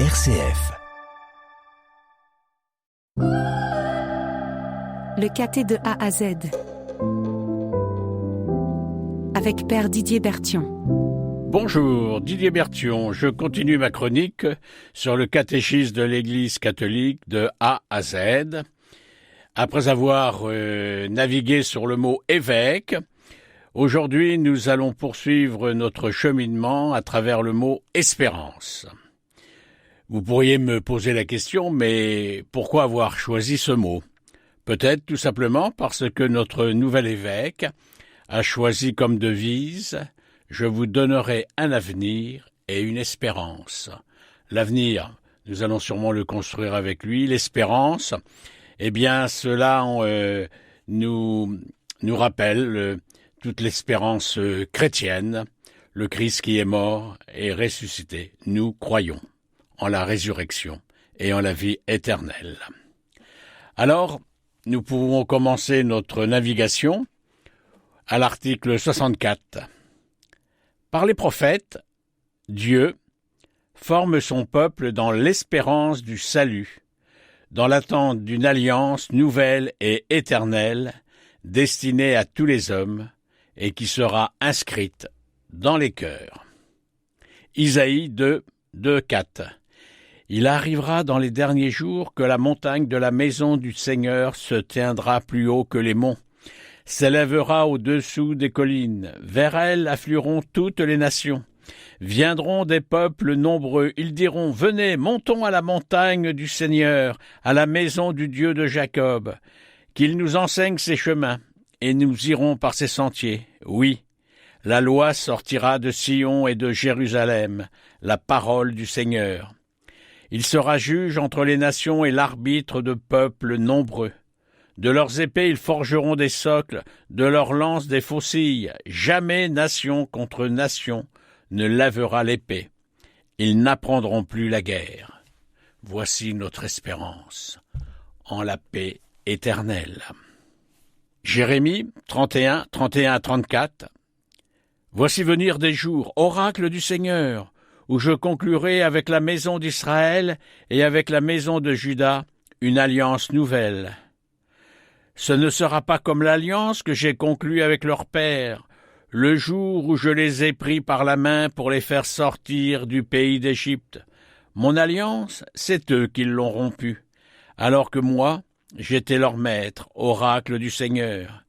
RCF. Le caté de A à Z avec Père Didier Berthion. Bonjour, Didier Berthion. Je continue ma chronique sur le catéchisme de l'Église catholique de A à Z. Après avoir navigué sur le mot évêque, aujourd'hui nous allons poursuivre notre cheminement à travers le mot espérance. Vous pourriez me poser la question, mais pourquoi avoir choisi ce mot ? Peut-être tout simplement parce que notre nouvel évêque a choisi comme devise « Je vous donnerai un avenir et une espérance ». L'avenir, nous allons sûrement le construire avec lui. L'espérance, eh bien cela nous rappelle toute l'espérance chrétienne, le Christ qui est mort et ressuscité. Nous croyons en la résurrection et en la vie éternelle. Alors, nous pouvons commencer notre navigation à l'article 64. Par les prophètes, Dieu forme son peuple dans l'espérance du salut, dans l'attente d'une alliance nouvelle et éternelle, destinée à tous les hommes et qui sera inscrite dans les cœurs. Isaïe 2, 4. Il arrivera dans les derniers jours que la montagne de la maison du Seigneur se tiendra plus haut que les monts, s'élèvera au-dessous des collines. Vers elle afflueront toutes les nations. Viendront des peuples nombreux. Ils diront « Venez, montons à la montagne du Seigneur, à la maison du Dieu de Jacob, qu'il nous enseigne ses chemins, et nous irons par ses sentiers. Oui, la loi sortira de Sion et de Jérusalem, la parole du Seigneur. Il sera juge entre les nations et l'arbitre de peuples nombreux. De leurs épées ils forgeront des socles, de leurs lances des faucilles. Jamais nation contre nation ne lèvera l'épée. Ils n'apprendront plus la guerre. Voici notre espérance en la paix éternelle. Jérémie 31, 31-34. Voici venir des jours, oracle du Seigneur, où je conclurai avec la maison d'Israël et avec la maison de Juda une alliance nouvelle. Ce ne sera pas comme l'alliance que j'ai conclue avec leur père, le jour où je les ai pris par la main pour les faire sortir du pays d'Égypte. Mon alliance, c'est eux qui l'ont rompue, alors que moi, j'étais leur maître, oracle du Seigneur.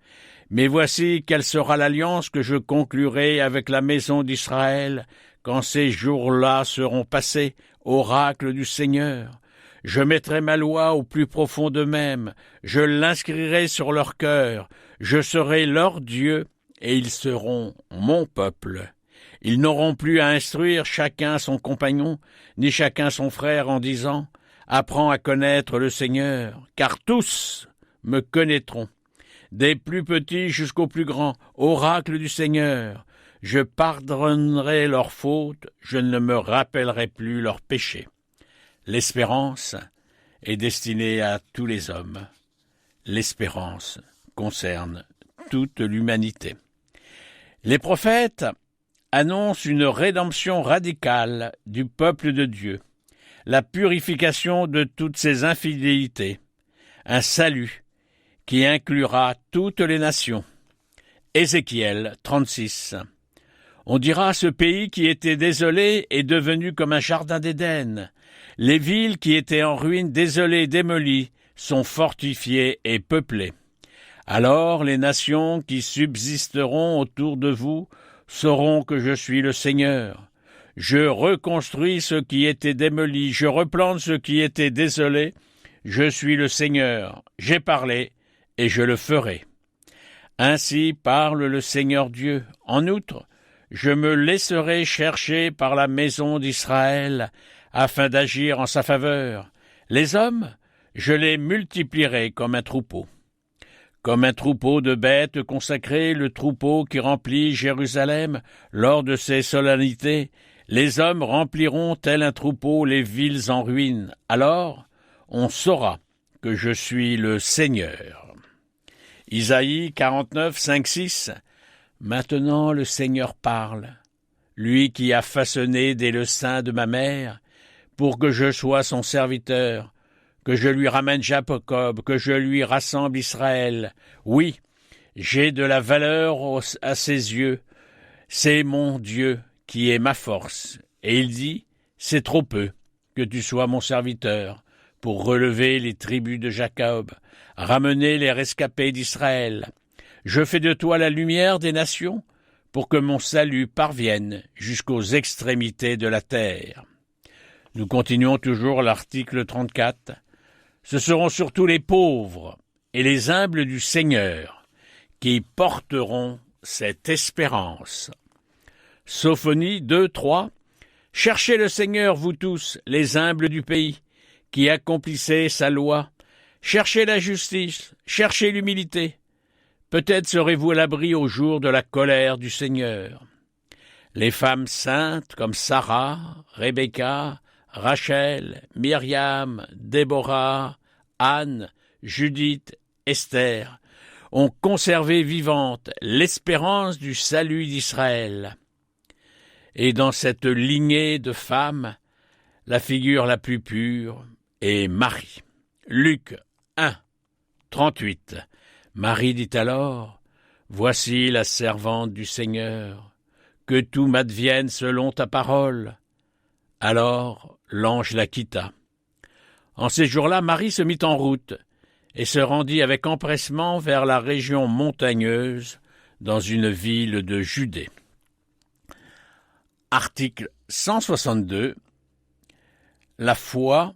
Mais voici quelle sera l'alliance que je conclurai avec la maison d'Israël, quand ces jours-là seront passés, oracle du Seigneur. Je mettrai ma loi au plus profond d'eux-mêmes, je l'inscrirai sur leur cœur, je serai leur Dieu, et ils seront mon peuple. Ils n'auront plus à instruire chacun son compagnon, ni chacun son frère en disant « Apprends à connaître le Seigneur, car tous me connaîtront, des plus petits jusqu'aux plus grands, oracle du Seigneur. Je pardonnerai leurs fautes, je ne me rappellerai plus leurs péchés. » L'espérance est destinée à tous les hommes. L'espérance concerne toute l'humanité. Les prophètes annoncent une rédemption radicale du peuple de Dieu, la purification de toutes ses infidélités, un salut qui inclura toutes les nations. Ézéchiel 36. On dira « Ce pays qui était désolé est devenu comme un jardin d'Éden. Les villes qui étaient en ruine, désolées, démolies, sont fortifiées et peuplées. Alors les nations qui subsisteront autour de vous sauront que je suis le Seigneur. Je reconstruis ce qui était démoli, je replante ce qui était désolé. Je suis le Seigneur. J'ai parlé et je le ferai. Ainsi parle le Seigneur Dieu. En outre, je me laisserai chercher par la maison d'Israël, afin d'agir en sa faveur. Les hommes, je les multiplierai comme un troupeau. Comme un troupeau de bêtes consacrées, le troupeau qui remplit Jérusalem lors de ses solennités, les hommes rempliront tel un troupeau les villes en ruine. Alors, on saura que je suis le Seigneur. Isaïe 49, 5, 6. Maintenant le Seigneur parle, lui qui a façonné dès le sein de ma mère, pour que je sois son serviteur, que je lui ramène Jacob, que je lui rassemble Israël. Oui, j'ai de la valeur à ses yeux. C'est mon Dieu qui est ma force. Et il dit, c'est trop peu que tu sois mon serviteur pour relever les tribus de Jacob, ramener les rescapés d'Israël. Je fais de toi la lumière des nations pour que mon salut parvienne jusqu'aux extrémités de la terre. Nous continuons toujours l'article 34. Ce seront surtout les pauvres et les humbles du Seigneur qui porteront cette espérance. Sophonie 2, 3. Cherchez le Seigneur, vous tous, les humbles du pays, qui accomplissez sa loi. Cherchez la justice, cherchez l'humilité. Peut-être serez-vous à l'abri au jour de la colère du Seigneur. Les femmes saintes comme Sarah, Rebecca, Rachel, Myriam, Déborah, Anne, Judith, Esther ont conservé vivante l'espérance du salut d'Israël. Et dans cette lignée de femmes, la figure la plus pure est Marie. Luc 1, 38. Marie dit alors, « Voici la servante du Seigneur, que tout m'advienne selon ta parole. » Alors l'ange la quitta. En ces jours-là, Marie se mit en route et se rendit avec empressement vers la région montagneuse dans une ville de Judée. Article 162. La foi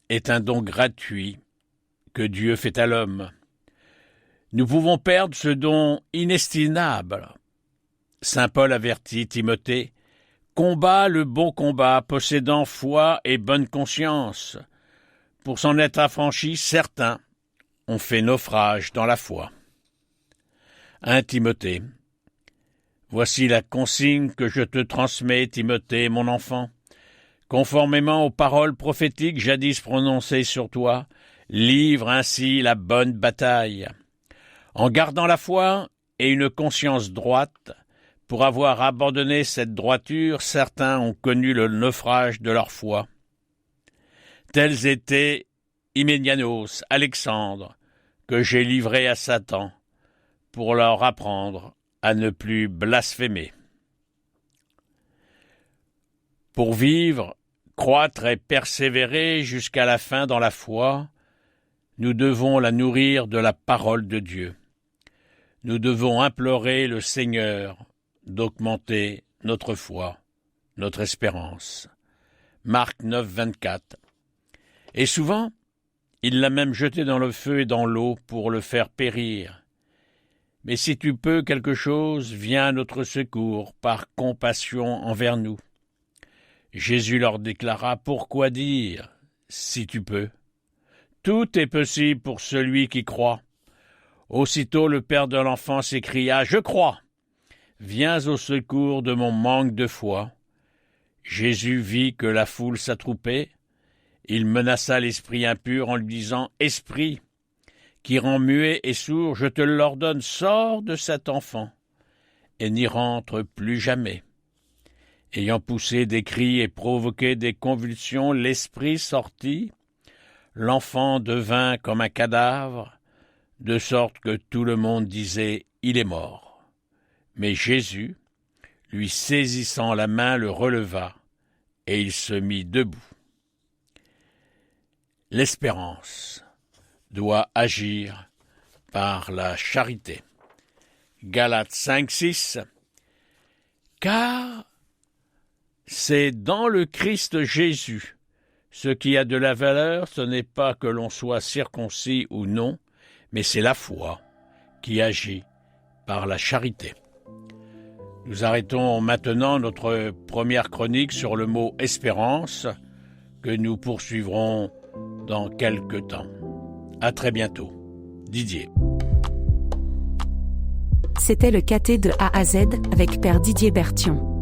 est un don gratuit que Dieu fait à l'homme. Nous pouvons perdre ce don inestimable. Saint Paul avertit Timothée, « Combat le bon combat, possédant foi et bonne conscience. Pour s'en être affranchis, certains ont fait naufrage dans la foi. » 1 Timothée. Voici la consigne que je te transmets, Timothée, mon enfant. Conformément aux paroles prophétiques jadis prononcées sur toi, livre ainsi la bonne bataille. En gardant la foi et une conscience droite, pour avoir abandonné cette droiture, certains ont connu le naufrage de leur foi. Tels étaient Hyménianos, Alexandre, que j'ai livré à Satan, pour leur apprendre à ne plus blasphémer. Pour vivre, croître et persévérer jusqu'à la fin dans la foi, nous devons la nourrir de la parole de Dieu. Nous devons implorer le Seigneur d'augmenter notre foi, notre espérance. Marc 9, 24. Et souvent, il l'a même jeté dans le feu et dans l'eau pour le faire périr. Mais si tu peux quelque chose, viens à notre secours par compassion envers nous. Jésus leur déclara, pourquoi dire, si tu peux? Tout est possible pour celui qui croit. Aussitôt le père de l'enfant s'écria, je crois. Viens au secours de mon manque de foi. Jésus vit que la foule s'attroupait. Il menaça l'esprit impur en lui disant, esprit, qui rend muet et sourd, je te l'ordonne, sors de cet enfant, et n'y rentre plus jamais. Ayant poussé des cris et provoqué des convulsions, l'esprit sortit, l'enfant devint comme un cadavre, de sorte que tout le monde disait, il est mort. Mais Jésus, lui saisissant la main, le releva, et il se mit debout. L'espérance doit agir par la charité. Galates 5, 6. Car c'est dans le Christ Jésus. Ce qui a de la valeur, ce n'est pas que l'on soit circoncis ou non, mais c'est la foi qui agit par la charité. Nous arrêtons maintenant notre première chronique sur le mot « espérance » que nous poursuivrons dans quelque temps. À très bientôt. Didier. C'était le caté de A à Z avec Père Didier Berthion.